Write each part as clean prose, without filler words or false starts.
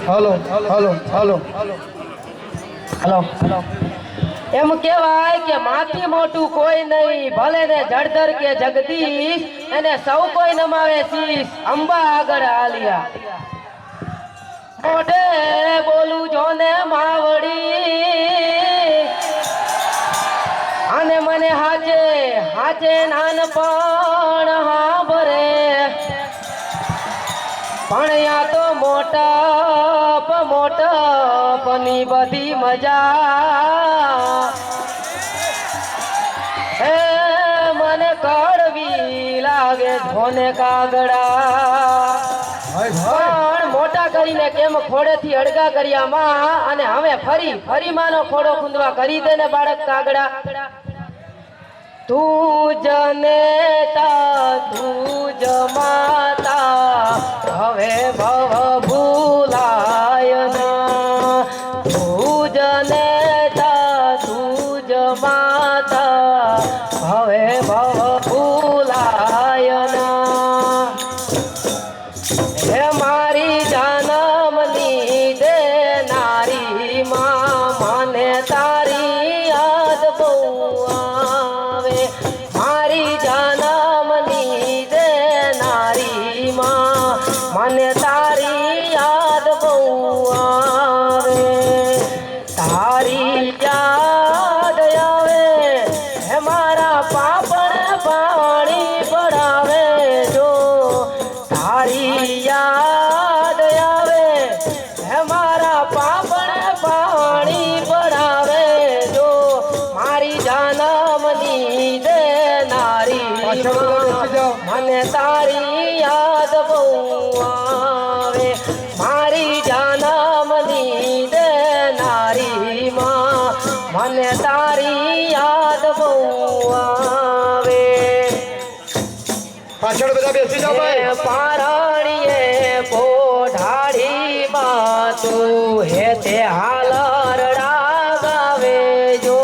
હાલો હાલો hello hello એમ કહેવાય કે માથી મોટું કોઈ નહીં, ભલે ને જળધર કે જગદીશ, એને સૌ કોઈ નમાવે શીશ, અંબા આગળ આલિયા. મોઢે બોલું જો ને માવડી, અને મને હાચે હાચે નાનપણ હાંભરે, પણ યા તો મોટપની બધી મજા હે મને કડવી લાગે ધોને કાગડા. પણ મોટા કરીને કેમ ખોડેથી અડગા કર્યા માં, અને હવે ફરી માનો ખોડો ખૂંદવા કરી દે ને બાળક કાગડા. તું જ નેતા તું જ માતા, હવે ભવ ભૂલાય ના. તું જ નેતા તું જ માતા, હવે ભવ ભૂલાય ના. હે મારી જન્મની દેનારી માં, મને તારી યાદ બહુ આવે. મારી જન્મની દેનારી માં, મને તારી યાદ બહુ આવે. તારી યાદ આવે હે મારા પાપણ પાણી પડાવે જો. તારી યાદ આવે હે મારા પાપણ પાણી પડાવે જો. મારી જન્મની દેનારી મને તારી યાદ બહુ આવે. મારી જન્મની દેનારી માં, મને તારી યાદ બહુ આવે. પાછળ બધા બેસી જાઓ ભાઈ. પારણીએ પોઢાડી બાતું હે તે હાલરડા ગાવે જો.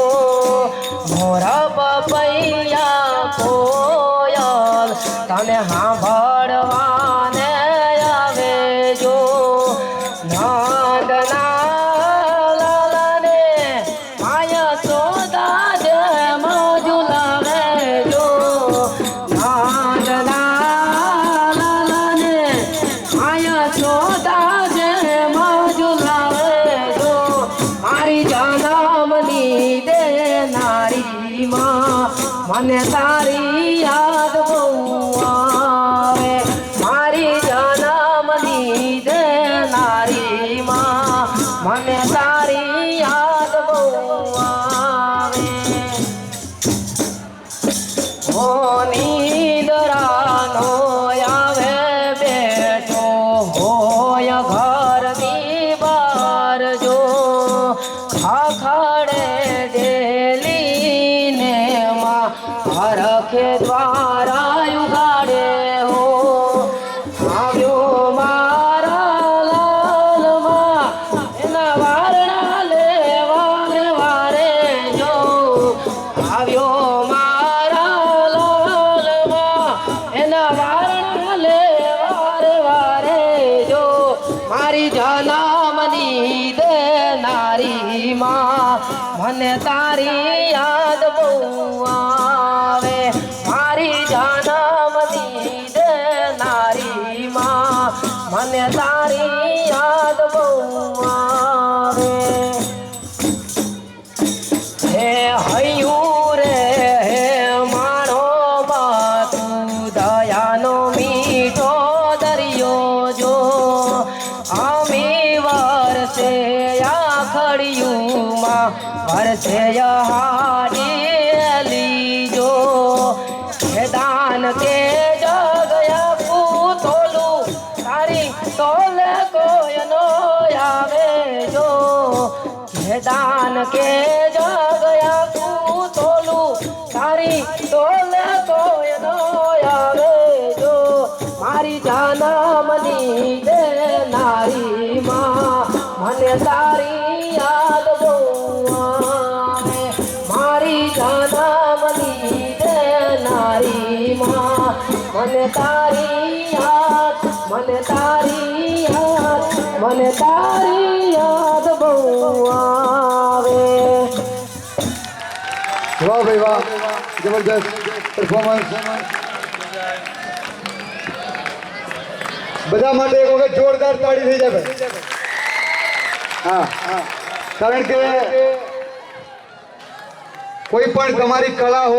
મોર પપૈયા કોયલ તને સાંભળવાને આવે જો. નંદના લાલાને માયા સોદા જેમ ઝુલાવે જો. મને તારી યાદ બહુ આવે. મારી જન્મની દેનારી માં, મને તારી યાદ બહુ આવે. ઓ નીંદરાનો આવે બેઠો હોય ઘરની બહાર જો. ખાખડે ડેલી ને માં હરખે દ્વારા ઉગાડે હો. આવ્યો મારા લાલમાં એના વારણા લેવા વારે જો. આવ્યો મારા લાલમાં એના વારણા લેવા વારે જો. મારી જન્મની દેનારી માં, મને તારી યાદ બહુ આવે. મારી જન્મની દેનારી માં, મને તારી યાદ બહુ આવે. હે હૈયું રે હે મારો બાતું, દયાનો મીઠો દરિયો જો. અમી વર્ષે આખડિયુંમાં વર્ષે હાડી જો. હે દાન કે જગયા પૂતોલું તારી તોલે કોઈ નો આવે જો. હે દાન કે જગયા પૂતોલું તારી તોલે કોઈ નો આવે જો. મારી જન્મની દેનારી માં, મને તારી યાદ બહુ આવે. મારી જન્મની દેનારી માં, મને તારી યાદ, મને તારી યાદ, મને તારી તારી યાદ બહુ આવે. વાહ ભાઈ વાહ, જબરદસ્ત પરફોર્મન્સ. બધા માટે એક વખત જોરદાર તાળી થઈ જાય ભાઈ. હા, કારણ કે કોઈ પણ તમારી કળા હોય